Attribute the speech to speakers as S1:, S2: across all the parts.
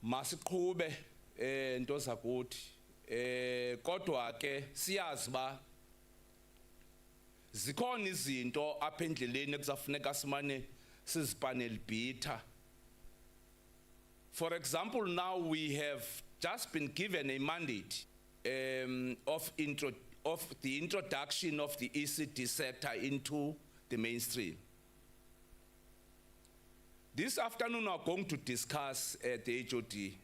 S1: masiqhube into zakuthi kodwa ke siyazi ba zikhona izinto apha endleleni ekuzafuneka simane sizipanel beater. For example, now we have just been given a mandate of the introduction of the ECD sector into the mainstream. This afternoon, we are going to discuss at the HOD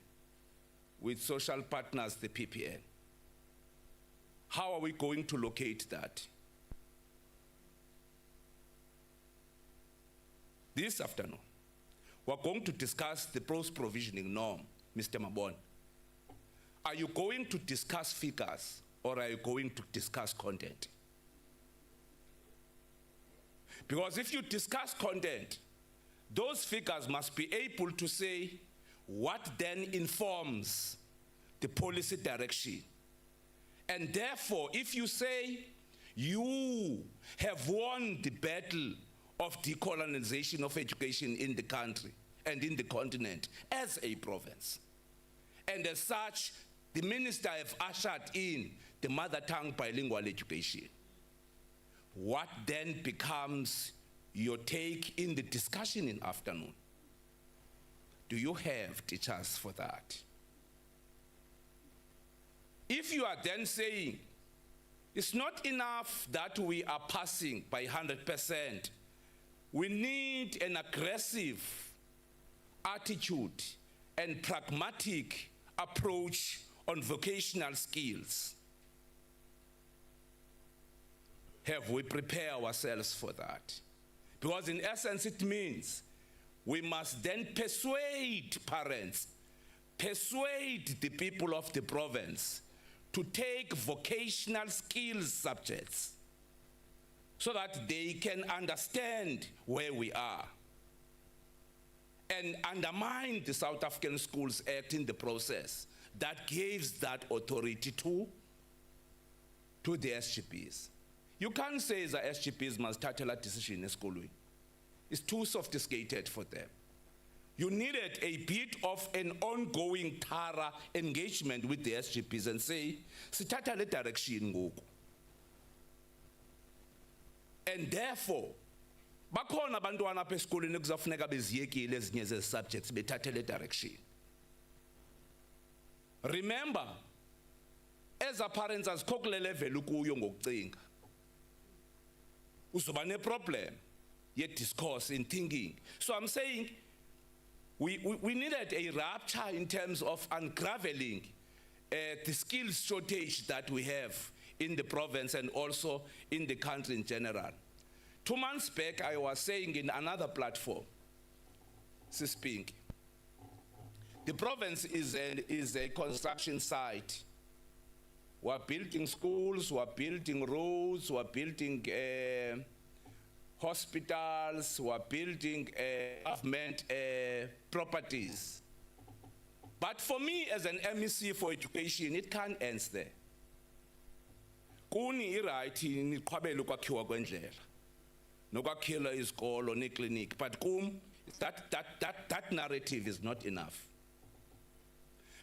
S1: with social partners, the PPN. How are we going to locate that? This afternoon, we are going to discuss the post-provisioning norm, Mr. Mabon. Are you going to discuss figures or are you going to discuss content? Because if you discuss content, those figures must be able to say what then informs the policy direction. And therefore, if you say you have won the battle of decolonization of education in the country and in the continent as a province, and as such, the minister have ushered in the mother tongue bilingual education, what then becomes your take in the discussion in afternoon? Do you have teachers for that? If you are then saying it's not enough that we are passing by 100%, we need an aggressive attitude and pragmatic approach on vocational skills. Have we prepared ourselves for that? Because in essence it means we must then persuade parents, persuade the people of the province to take vocational skills subjects so that they can understand where we are and undermine the South African Schools Act in the process that gives that authority to the SGPs. You can't say the SGPs must take a decision in school. It's too sophisticated for them. You needed a bit of an ongoing thorough engagement with the SGPs and say, sithatha le direction ngoku. And therefore, bakhona abantwana apha esikolweni ekuzafuneka beziyekile ezinye zezi subjects bethathe le direction. Remember, as a parents azikho kule level ukuyo ngokucinga. Uzoba ne problem yet discourse in thinking. So I'm saying we needed a rupture in terms of unraveling the skills shortage that we have in the province and also in the country in general. 2 months back, I was saying in another platform, Sispink, the province is a construction site. We're building schools, we're building roads, we're building hospitals, we're building government properties. But for me as an MEC for education, it can't end there. Kuni iright niqhwabela ukwakhiwa kwendlela nokwakhela izikolo neclinic, but that narrative is not enough.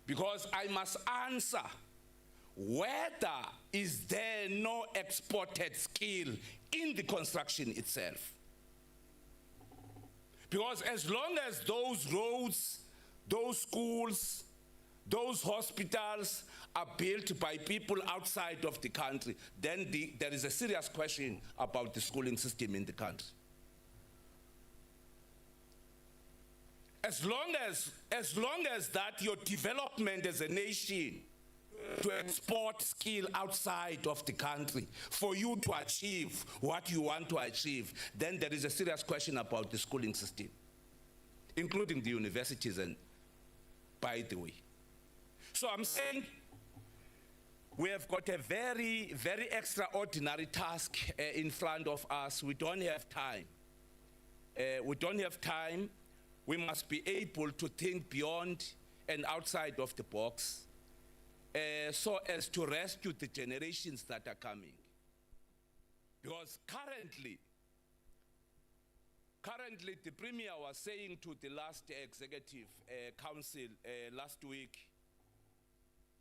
S1: Because I must answer whether is there no exported skill in the construction itself. Because as long as those roads, those schools, those hospitals are built by people outside of the country, then there is a serious question about the schooling system in the country. As long as that your development as a nation to export skill outside of the country for you to achieve what you want to achieve, then there is a serious question about the schooling system, including the universities, and by the way. So I'm saying we have got a very, very extraordinary task in front of us. We don't have time. We must be able to think beyond and outside of the box so as to rescue the generations that are coming. Because currently, Currently, the Premier was saying to the last Executive Council last week,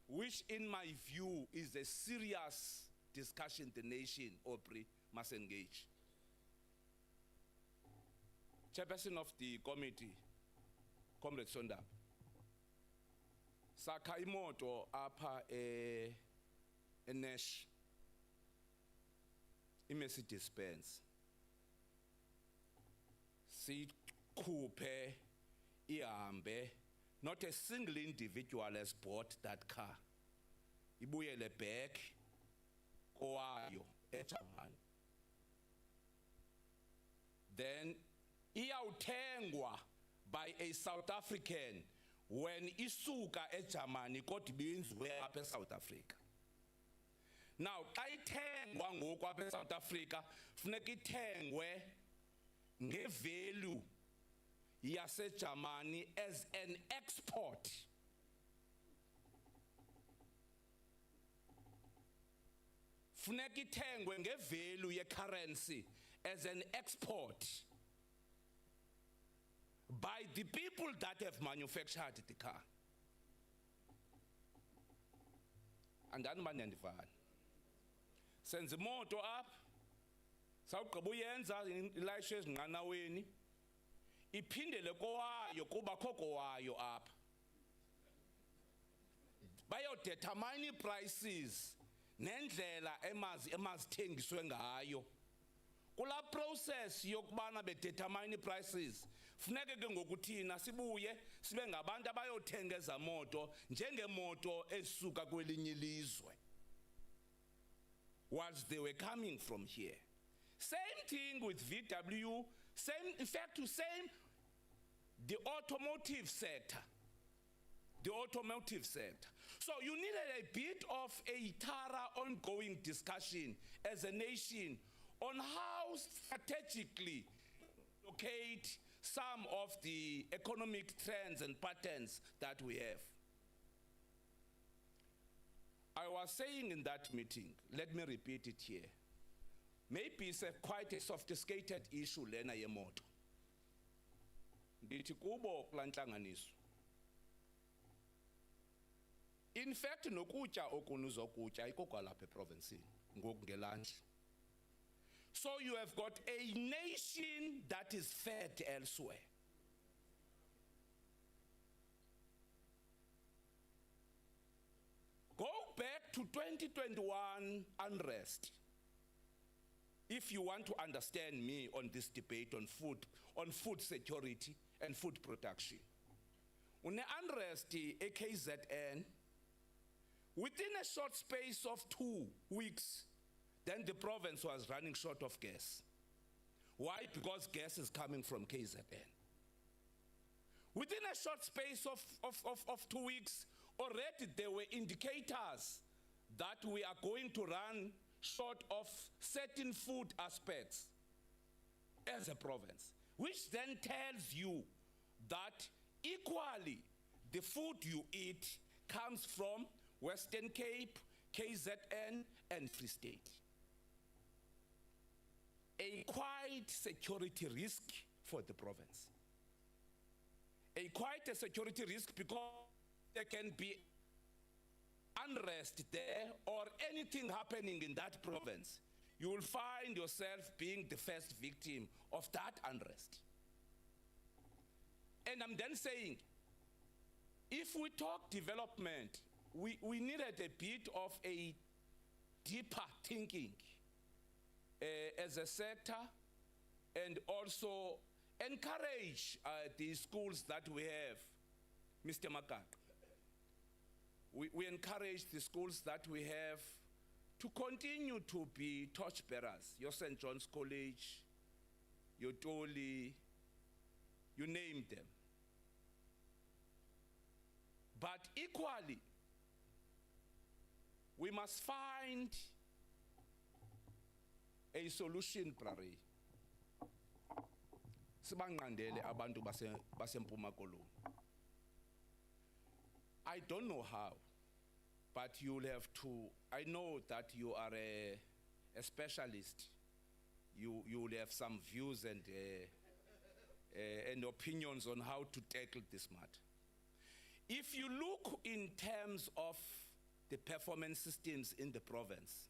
S1: which in my view is a serious discussion the nation, Aubrey, must engage. Chairperson of the committee, Comrade Sondab, sakha imoto apha eNash, iMercedes Benz. Sikhuphe ihambe, not a single individual has bought that car. Ibuyele back kowayo eJapan. Then iyawuthengwa by a South African when isuka eJarmany kodwa ibiyenziwe apha eSouth Africa. Now xa ithengwa ngoku apha eSouth Africa funeka ithengwe ngevalue yaseJarmany as an export. Funeka ithengwe ngevalue ye-currency as an export by the people that have manufactured the car. Andani maniyandivana. Senza imoto apha, sawugqiba uyenza ilayishe ezinqanaweni, iphindele kowayo kuba kho kowayo apha. Bayodetermine prices nendlela emazithengiswe ngayo. Kula process yokubana bedetermine prices, funeke ke ngokuthina sibuye sibe ngabantu abayothenga eza moto njengemoto esuka kwelinye ilizwe, whilst they were coming from here. Same thing with VW, same, in fact, same, the automotive sector. The automotive sector. So you needed a bit of a thorough ongoing discussion as a nation on how strategically locate some of the economic trends and patterns that we have. I was saying in that meeting, let me repeat it here. Maybe it's quite a sophisticated issue lena yemoto. Ndithi kubo kula ntlanganiso. In fact, nokutya okunuzokutya ikokwalapha eprovincini ngoku ngelunch. So you have got a nation that is fed elsewhere. Go back to 2021 unrest. If you want to understand me on this debate on food security and food production. Une unrest KZN, within a short space of 2 weeks, then the province was running short of gas. Why? Because gas is coming from KZN. Within a short space of 2 weeks, already there were indicators that we are going to run short of certain food aspects as a province, which then tells you that equally the food you eat comes from Western Cape, KZN, and Free State. A quite security risk for the province. Quite a security risk because there can be unrest there or anything happening in that province. You will find yourself being the first victim of that unrest. And I'm then saying, if we talk development, we needed a bit of a deeper thinking as a sector, and also encourage the schools that we have, Mr. Makak. We encourage the schools that we have to continue to be torchbearers. Your St. John's College, your Toli, you name them. But equally, we must find a solution, Prari. Sibangqandele abantu baseMpuma Koloni. I don't know how, but you'll have to, I know that you are a specialist. You'll have some views and and opinions on how to tackle this matter. If you look in terms of the performance systems in the province,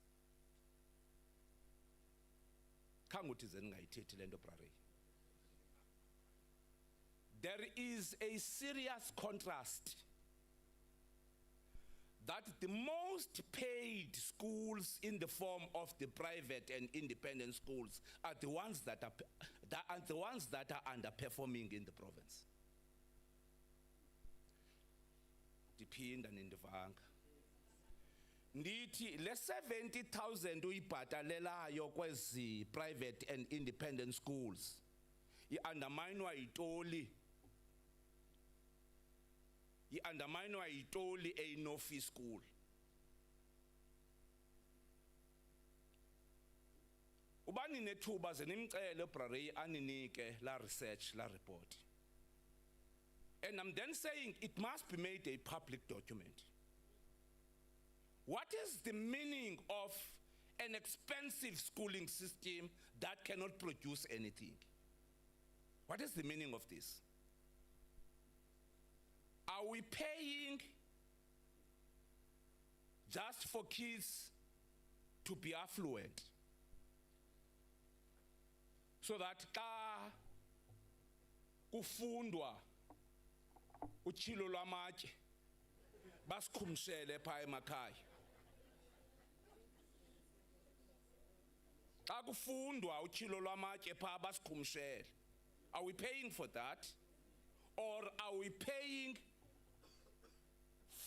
S1: there is a serious contrast that the most paid schools in the form of the private and independent schools are the ones that are underperforming in the province. Diphinda nindivanga. Ndithi le 70,000 uyibhatalelayo kwezi private and independent schools i-underminewa yitoli. I-underminewa yitoli eyi-no-fee school. Ubani nethuba ze nimcele uBrarey aninike la research, la report. And I'm then saying it must be made a public document. What is the meaning of an expensive schooling system that cannot produce anything? What is the meaning of this? Are we paying just for kids to be affluent? So that ka kufundwa uchilo lwamatshe basikhumshele pha emakhaya. Xa kufundwa uchilo lwamatshe pha basikhumshele. Are we paying for that? Or are we paying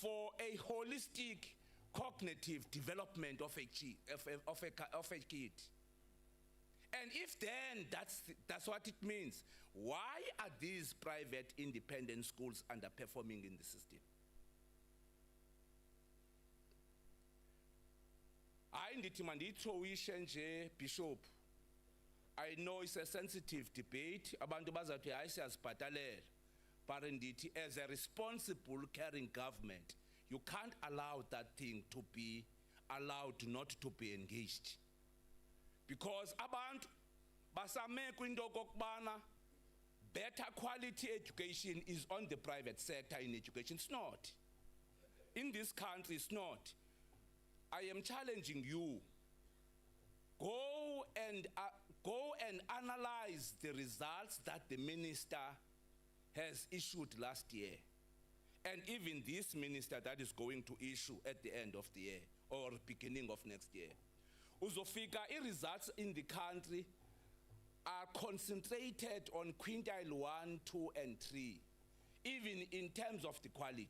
S1: for a holistic cognitive development of a kid? And if then that's what it means, why are these private independent schools underperforming in the system? I ndithi mandiyithowishe nje Bishop. I know it's a sensitive debate. Abantu bazathi hayi siyazibhatalela. But ndithi as a responsible caring government, you can't allow that thing to be allowed not to be engaged. Because abantu basame kwinto kokubana better quality education is on the private sector in education. It's not. In this country, it's not. I am challenging you. Go and analyze the results that the minister has issued last year, and even this minister that is going to issue at the end of the year or beginning of next year. Uzofika, results in the country are concentrated on quintile 1, 2, and 3, even in terms of the quality,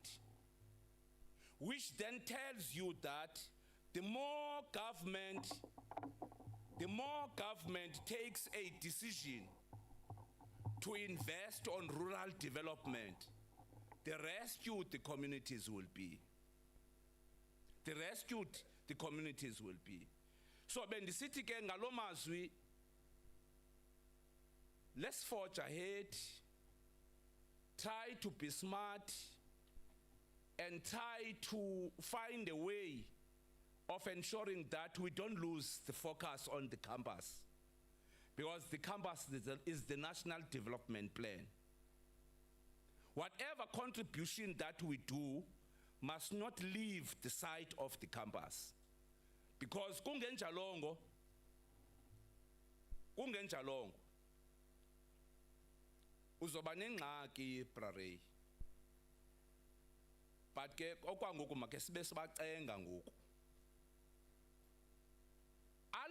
S1: which then tells you that the more government takes a decision to invest on rural development, the rescued the communities will be. The rescued the communities will be. So bendisithi ke ngalo mazwi, let's forge ahead, try to be smart, and try to find a way of ensuring that we don't lose the focus on the campus. Because the campus is the national development plan. Whatever contribution that we do must not leave the site of the campus. Because kungenjalongo, uzoba nengxaki Brarey. But ke okwangoku make sibe sibacenga ngoku.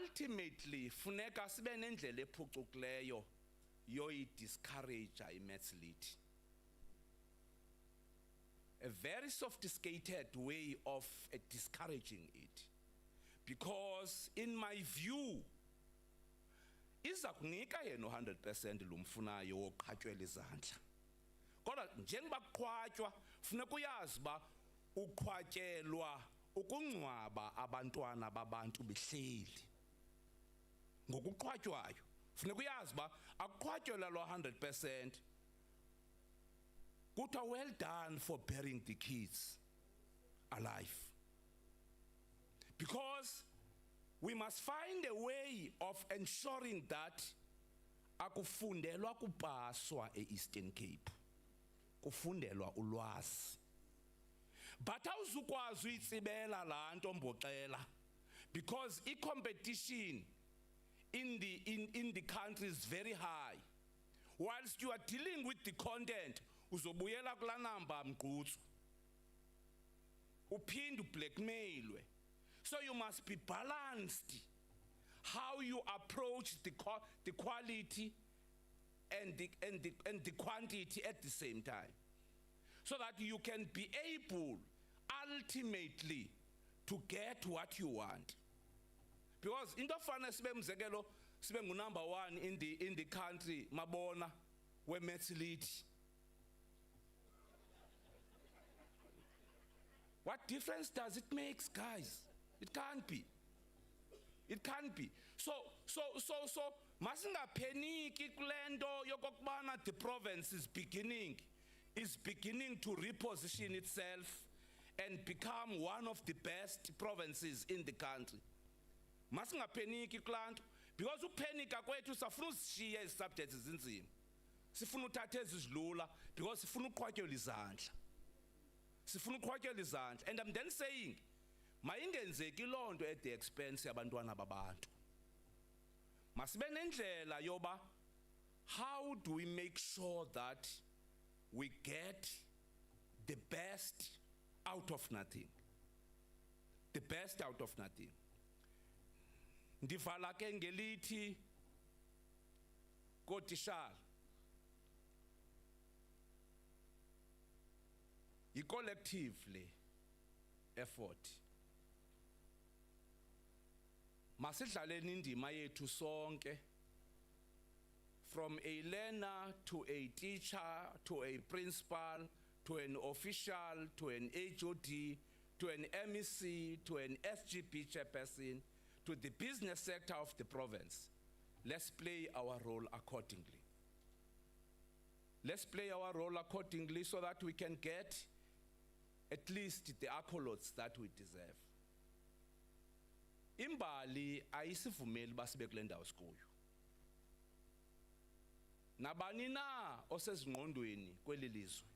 S1: Ultimately, funeka sibe nendlela ephucukileyo yoyi-discourage i-maths lit. A very sophisticated way of discouraging it. Because in my view, iza kunika yena 100% lumfunayo woqhatyelwa izandla. Kodwa njengoba kuqhwatywa, funeka uyazi uba uqhwatyelwa ukungcwaba abantwana babantu behleli. Ngokuqhwatywayo, funeka uyazi uba akuqhwatyelwa lo 100%. Kuthiwa well done for burying the kids alive. Because we must find a way of ensuring that akufundelwa kupaswa e-Eastern Cape, kufundelwa ulwazi. But awuzukwazi uyitsibela la nto mboxela, because i-competition in the country is very high. Whilst you are dealing with the content, uzobuyela kula namba mgqutsu, uphinde ublackmailwe. So you must be balanced how you approach the quality and the quantity at the same time, so that you can be able ultimately to get what you want. Because into fana sibe mzekelo sibe ngu number 1 in the country mabona we metsility. What difference does it make, guys? It can't be. It can't be. So masingapeniki kulento yokokubana the province is beginning to reposition itself and become one of the best provinces in the country. Masingapeniki kulanto, because upenika kwethu safuna usishiya ezi subjects ezinzima. Sifuna uthatha ezidlula because sifuna uqhwatyelwa izandla. Sifuna uqhwatyelwa izandla. And I'm then saying, mayingenzeki lonto at the expense yabantwana babantu. Masibe nendlela yoba, how do we make sure that we get the best out of nothing? The best out of nothing. Ndivala ke ngelithi kotishala, i-collectively effort. Masidlaleni indima yethu sonke, from a learner to a teacher to a principal to an official to an HOD to an MEC to an SGP chairperson to the business sector of the province. Let's play our role accordingly. Let's play our role accordingly so that we can get at least the accolades that we deserve. Imbali ayisivumeli basibe kule ndawo sikuyo. Nabani na osezingqondweni kweli lizwe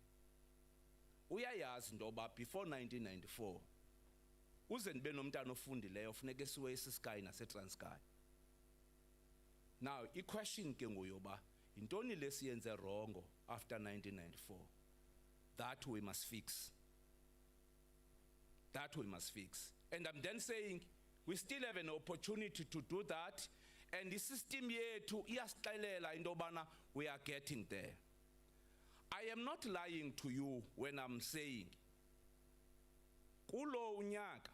S1: uyayazi ndoba before 1994 uze ndibe nomntana ofundileyo funeka esiwe eSky naseTranskei. Now i-question ke ngoyoba intoni lesiyenze wrong after 1994 that we must fix. That we must fix. And I'm then saying we still have an opportunity to do that, and the system yethu iyasixelela intobana we are getting there. I am not lying to you when I'm saying kulo unyaka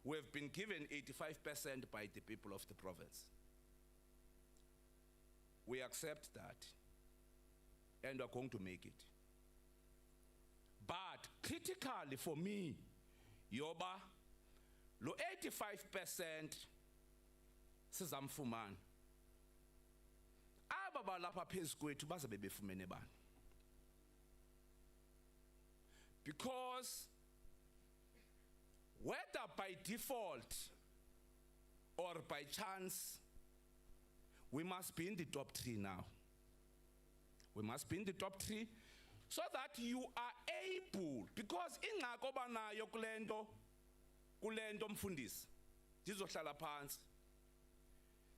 S1: we have been given 85% by the people of the province. We accept that and are going to make it. But critically for me, yoba lo 85% sizamfumana. Aba balapha phezu kwethu bazabe befumene bani? Because whether by default or by chance, we must be in the top 3 now. We must be in the top 3 so that you are able, because ingako banayo kulento mfundisi ndizohlala phansi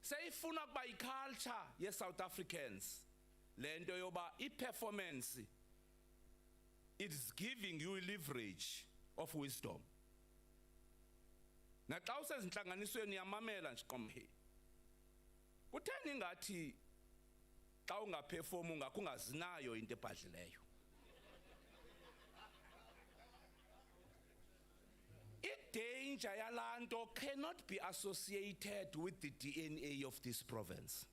S1: seyifuna kuba iculture ye South Africans lento yoba iperformance it is giving you leverage of wisdom. Naxa usezinhlanganisweni yamamela nje qomhe kutheni ngathi xa ungaperform ungakungazinayo into ebhadlileyo. Danger yalanto cannot be associated with the DNA of this province.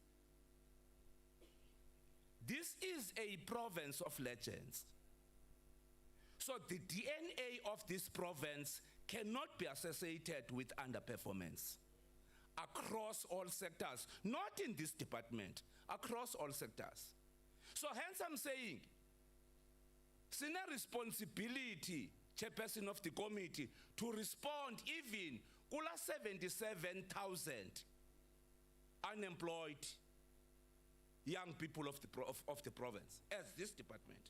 S1: This is a province of legends. So the DNA of this province cannot be associated with underperformance across all sectors, not in this department, across all sectors. So hence I'm saying, senior responsibility, chairperson of the committee, to respond even kula 77,000 unemployed young people of the province as this department.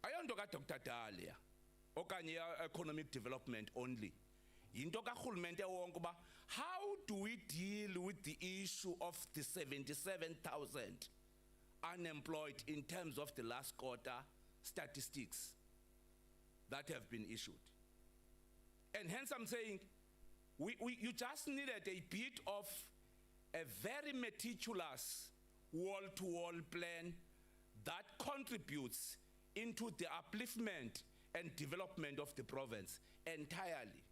S1: Ayonto ka Dr. Dalia okanye economic development only. Into kahulumende wonke ba, how do we deal with the issue of the 77,000 unemployed in terms of the last quarter statistics that have been issued? And hence I'm saying you just needed a bit of a very meticulous wall-to-wall plan that contributes into the upliftment and development of the province entirely.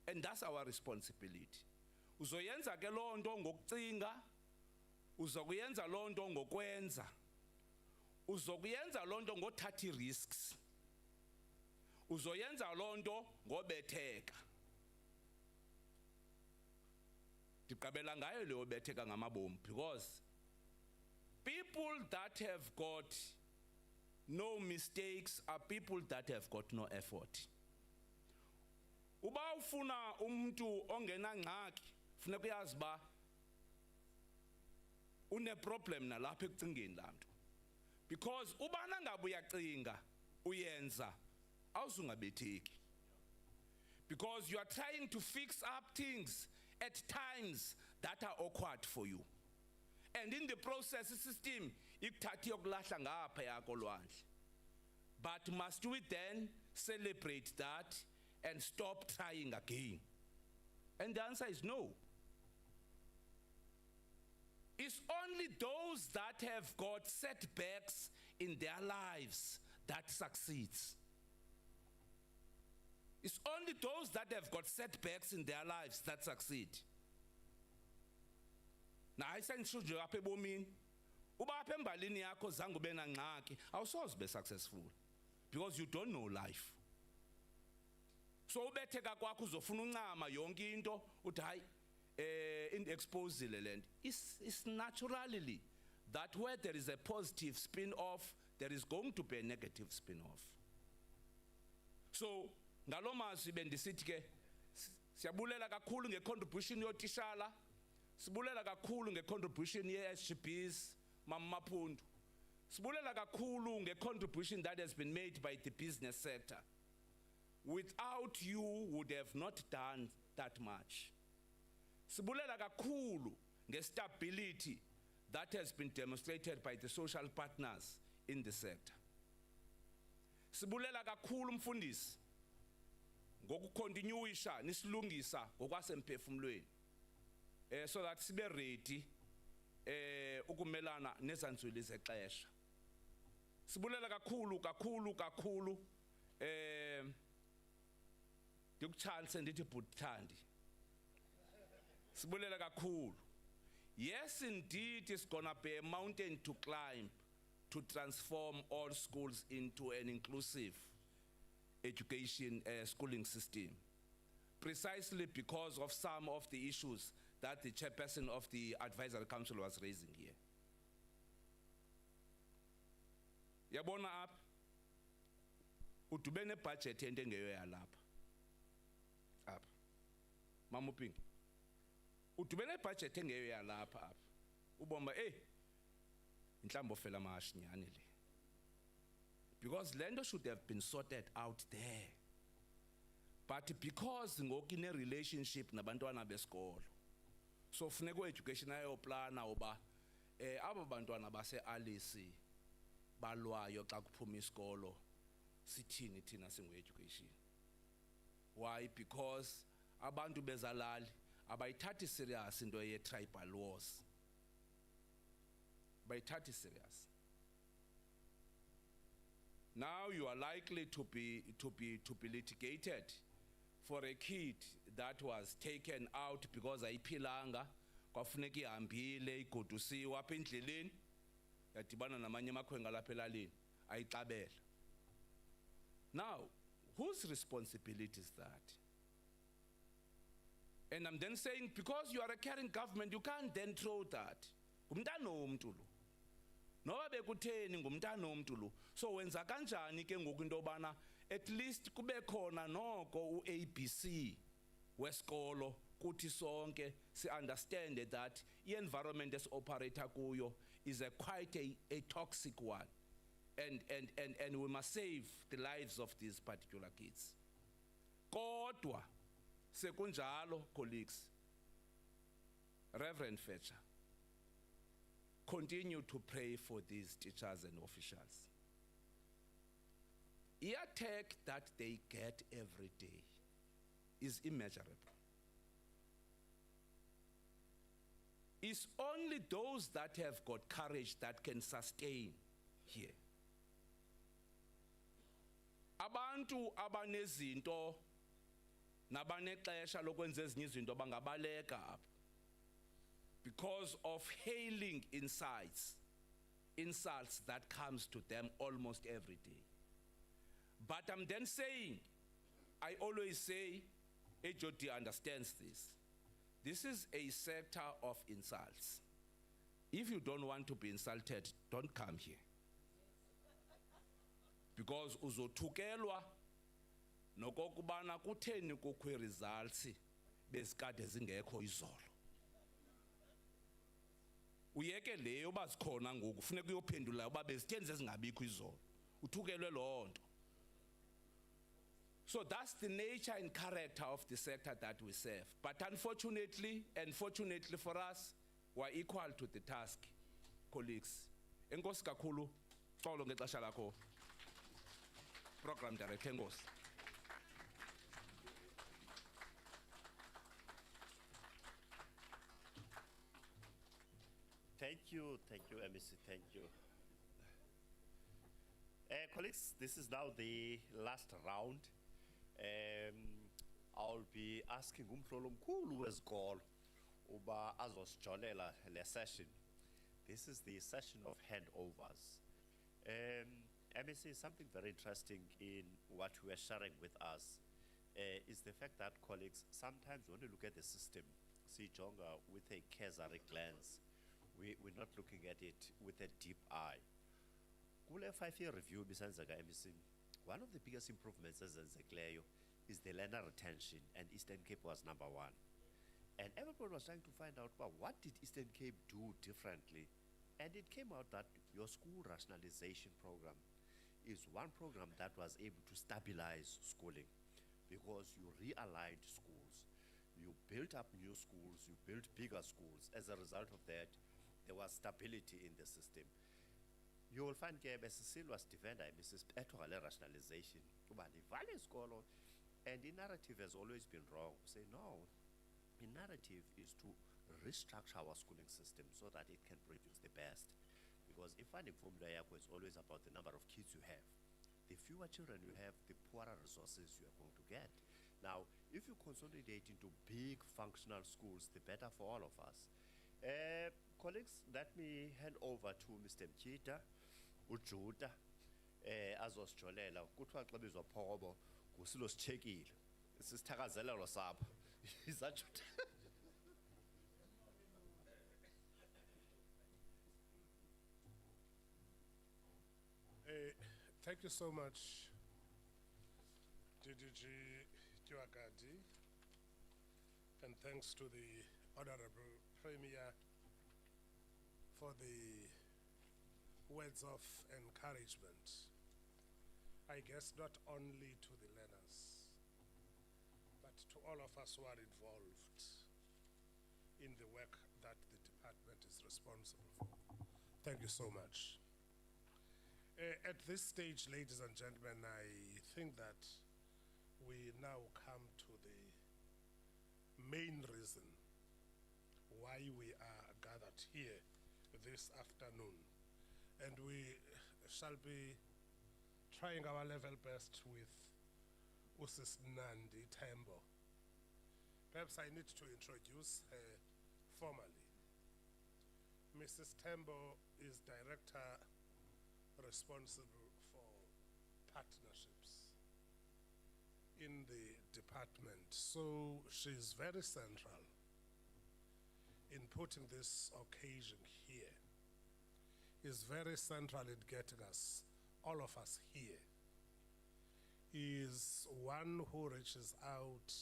S1: And that's our responsibility. Uzoyenza ke lonto ngokucinga, uzokuyenza lonto ngokwenza, uzokuyenza lonto ngothatha risks, uzoyenza lonto ngobetheka. Ndiqabela ngayo leyo betheka ngamabomu, because people that have got no mistakes are people that have got no effort. Uba ufuna umuntu ongena ngxaki, funeka uyazi ba une problem nalapha ekucingeni lanto. Because uba nangabe uyacinga uyenza awuzungabetheki. Because you are trying to fix up things at times that are awkward for you. And in the process system ikuthatha yokulahla ngapha yakho lwandle. But must we then celebrate that and stop trying again? And the answer is no. It's only those that have got setbacks in their lives that succeeds. It's only those that have got setbacks in their lives that succeed. Now I say nje apha ebomini, uba apha embalini yakho zange ube na ngxaki, awusoze be successful because you don't know life. So ubetheka kwakho uzofuna uncama yonke into uthi hayi expose le lento. It's naturally that where there is a positive spin-off, there is going to be a negative spin-off. So ngalo mazwi bendisithi ke siyabulela kakhulu ngecontribution yotishala, sibulela kakhulu ngecontribution ye-SGBs Mama Mapundu, sibulela kakhulu ngecontribution that has been made by the business sector. Without you would have not done that much. Sibulela kakhulu ngestability that has been demonstrated by the social partners in the sector. Sibulela kakhulu mfundisi ngokucontinuisha nisilungisa ngokwasemphefumulweni so that sibe ready ukumelana nezanzwili zexesha. Sibulela kakhulu ndikuchance ndithi bhuthandi. Sibulela kakhulu. Yes, indeed, it's gonna be a mountain to climb to transform all schools into an inclusive education schooling system, precisely because of some of the issues that the chairperson of the advisory council was raising here. Yabona apha udube nebudget ento engeyo yalapha apha Mama Pinki, udube nebudget engeyo yalapha apha ubomba inhlambo fela mashi nyane le, because lento should have been sorted out there, but because ngokine relationship nabantwana besikolo, so funeka education ayo plana oba aba bantwana base Alice balwayo xa kuphuma isikolo sithini thina singu education. Why? Because abantu bezalali abayithathi serious into ye tribal wars, bayithathi serious. Now you are likely to be litigated for a kid that was taken out because ayiphilanga, kwafuneka ihambile igodusiwe apha endleleni yadibana namanye amakhwenga lapha elalini ayixabela. Now, whose responsibility is that? And I'm then saying, because you are a caring government, you can't then throw that. Ngumntana womntu lo. Noba bekutheni ngumntana womntu lo. So wenza kanjani ke ngoku into bana at least kube khona noko uABC wesikolo kuthi sonke si understand that i-environment esi-operator kuyo is quite a toxic one, and we must save the lives of these particular kids. Kodwa sekunjalo, colleagues, Reverend Fetcher, continue to pray for these teachers and officials. The attack that they get every day is immeasurable. It's only those that have got courage that can sustain here. Abantu abanezinto nabanexesha lokwenza ezinye izinto bangabaleka apha because of hailing insults that comes to them almost every day. But I'm then saying, I always say, HOD understands this. This is a sector of insults. If you don't want to be insulted, don't come here. Because uzothukelwa nokokubana kutheni kukho results bezikade zingekho izolo. Uyeke leyo bazikhona ngoku kufuneka uyophendula uba bezitheni zezingabikho izolo. Uthukelwe loo nto. So that's the nature and character of the sector that we serve. But unfortunately, and fortunately for us, we're equal to the task, colleagues. Enkosi kakhulu, xolo ngexesha lakho. Program Director, enkosi.
S2: Thank you, MEC, thank you. Colleagues, this is now the last round. I'll be asking umhlolo mkhulu wesikolo uba azosijolela le session. This is the session of handovers. MEC, something very interesting in what we are sharing with us is the fact that, colleagues, sometimes when we look at the system, see Jonga with a cursory glance, we're not looking at it with a deep eye. Kule 5-year review bisenzeka MEC, one of the biggest improvements ezenzekileyo is the learner retention, and Eastern Cape was #1. And everybody was trying to find out, well, what did Eastern Cape do differently? And it came out that your school rationalization program is one program that was able to stabilize schooling because you realigned schools. You built up new schools, you built bigger schools. As a result of that, there was stability in the system. You will find Mrs. was defender, Mrs. Petrol rationalization. And the narrative has always been wrong. Say, no, the narrative is to restructure our schooling system so that it can produce the best. Because if funding formula is always about the number of kids you have, the fewer children you have, the poorer resources you are going to get. Now, if you consolidate into big functional schools, the better for all of us. Colleagues, let me hand over to Mr. Mchita, Ujuda, Azos Cholela, Kutwa Klabizo Porobo, Gusilos Chekil. This is Tarazella Rosab. Is that
S3: Thank you so much, DDG Tiwagadi, and thanks to the Honorable Premier for the words of encouragement. I guess not only to the learners, but to all of us who are involved in the work that the department is responsible for. Thank you so much. At this stage, ladies and gentlemen, I think that we now come to the main reason why we are gathered here this afternoon. And we shall be trying our level best with Usis Nandi Tembo. Perhaps I need to introduce her formally. Mrs. Tembo is Director responsible for partnerships in the department. So she's very central in putting this occasion here. Is very central in getting us, all of us here. Is one who reaches out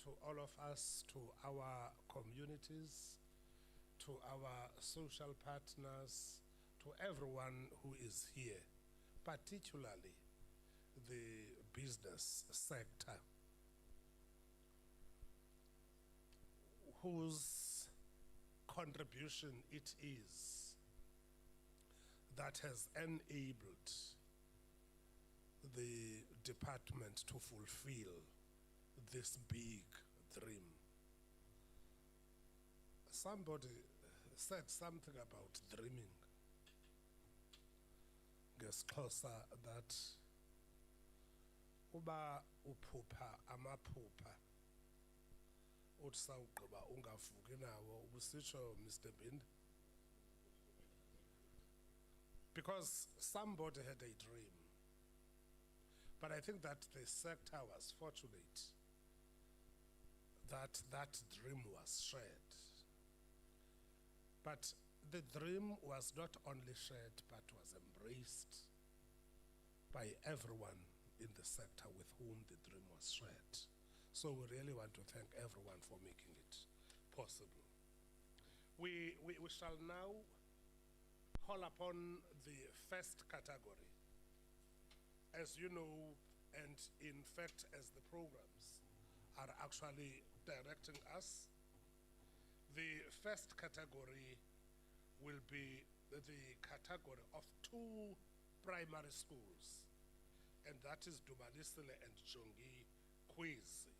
S3: to to all of us, to our communities, to our social partners, to everyone who is here, particularly the business sector, whose contribution it is that has enabled the department to fulfill this big dream. Somebody said something about dreaming. Ngesixhosa that uba uphupha amaphupha uthi sawugqiba ungavuki nawo ubusitsho Mr. Bind. Because somebody had a dream. But I think that the sector was fortunate that that dream was shared. But the dream was not only shared, but was embraced by everyone in the sector with whom the dream was shared. So we really want to thank everyone for making it possible. We shall now call upon the first category. As you know, and in fact, as the programs are actually directing us, the first category will be the category of 2 primary schools, and that is Dumalisile and Jongi Quiz.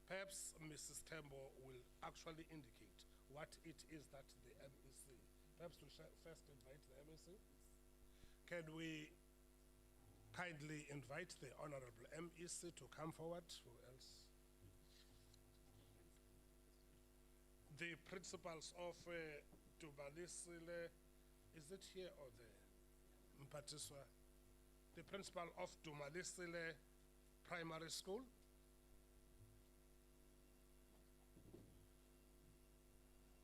S3: Perhaps Mrs. Tembo will actually indicate what it is that the MEC, perhaps we shall first invite the MEC. Can we kindly invite the Honorable MEC to come forward? Who else? The principals of Dumalisile, is it here or there? Mpatiswa. The principal of Dumalisile Primary School.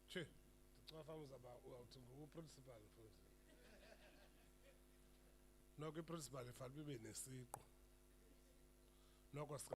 S3: Che, about principal. No, principal if I'll be in a